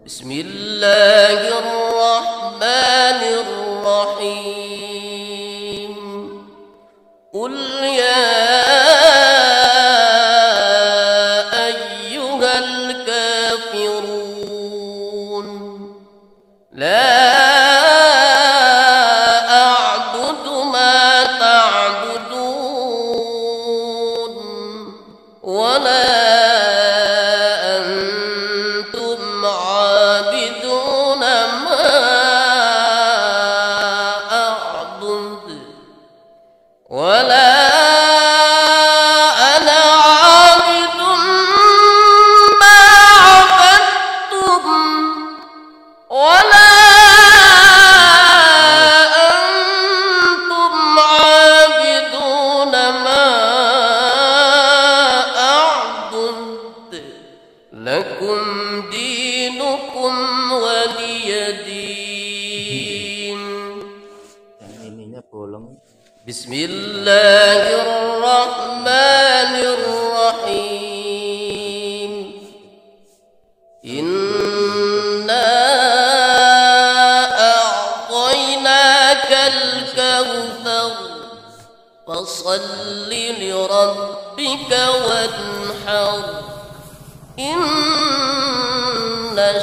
بسم الله الرحمن الرحيم. قل يا أيها الكافرون لا أعبد ما تعبدون ولا ولا أنا عابد ما عبدتم ولا أنتم عابدون ما أعبد لكم دينكم ولي دين. بسم الله الرحمن الرحيم. إنا أعطيناك الكوثر فصل لربك وانحر إن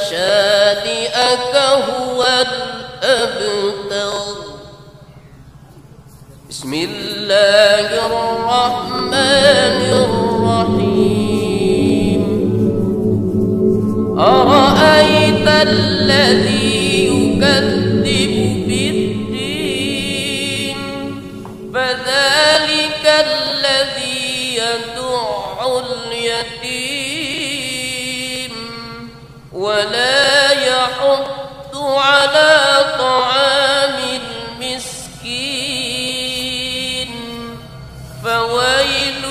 شانئك هو الأبتر. بسم الله الرحمن الرحيم. أرأيت الذي يكذب بالدين فذلك الذي يدع اليتيم ولا يحض على طعام المسكين فويل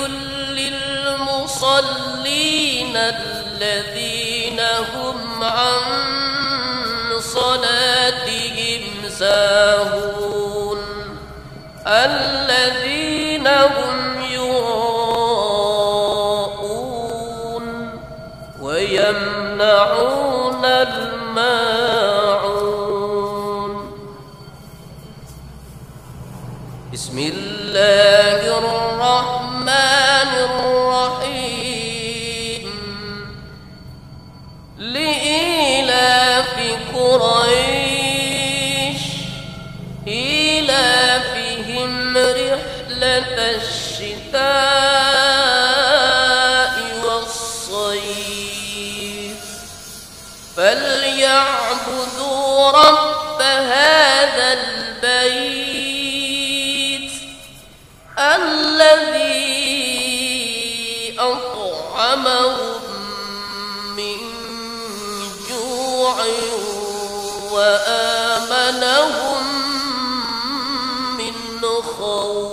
للمصلين الذين هم عن صلاتهم ساهون الذين هم يراءون ويمنعون الماعون. بسم الله الرحمن الرحيم. لإيلاف قريش إيلافهم رحلة الشتاء والصيف فليعبدوا رب هذا البيت الذي أطعمهم من جوع وآمنهم من خوف.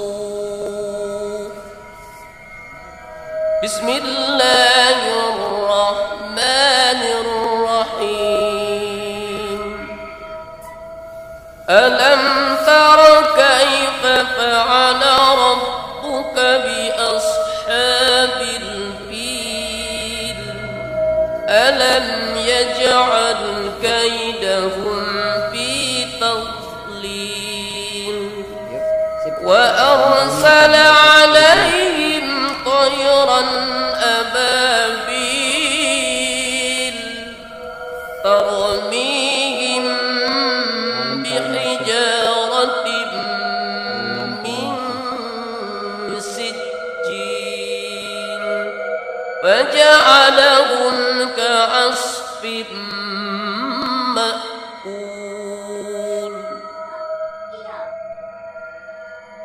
بسم الله الرحمن الرحيم. ألم تر كيف فعل ربك بأصحاب الفيل ألم يجعل كيدهم في تضليل وأرسل عليهم طيرا أبابيل ترميهم بحجارة من سجيل فجعلهم كعصف مأكول.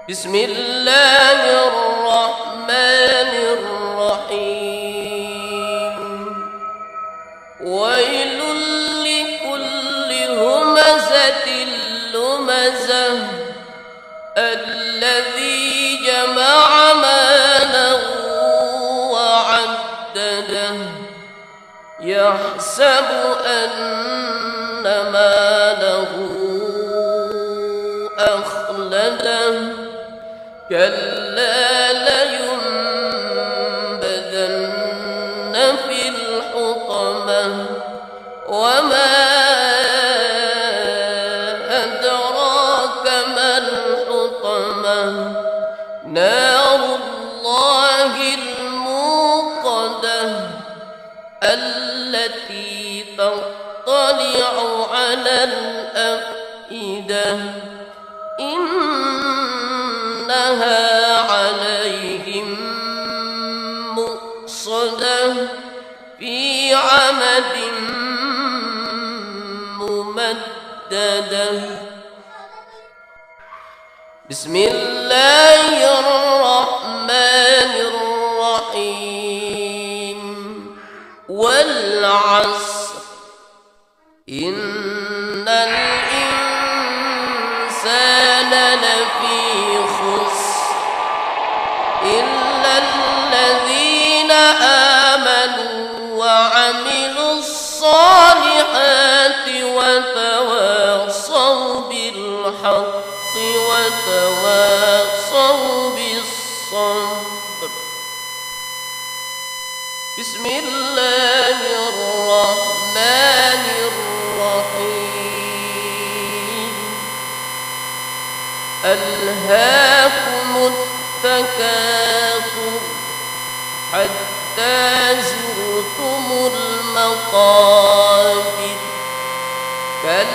بسم الله الرحمن الرحيم. ويل لكل همزة لمزة الذي جمع مالا وعدده يحسب أن ماله أخلده كلا لينبذن في الحطمة وما أدراك ما الحطمة نار الله الموقدة التي تطلع على الأفئدة إنها عليهم مؤصدة في عمد ممددة. بسم الله الرحمن الرحيم. والعصر إن الإنسان لفي خسر إلا الذين آمنوا وعملوا الصالحات وتواصوا بالحق وتواصوا بالصبر. بسم الله الرحمن الرحيم. ألهاكم التكاثر حتى زرتم المقابر كلا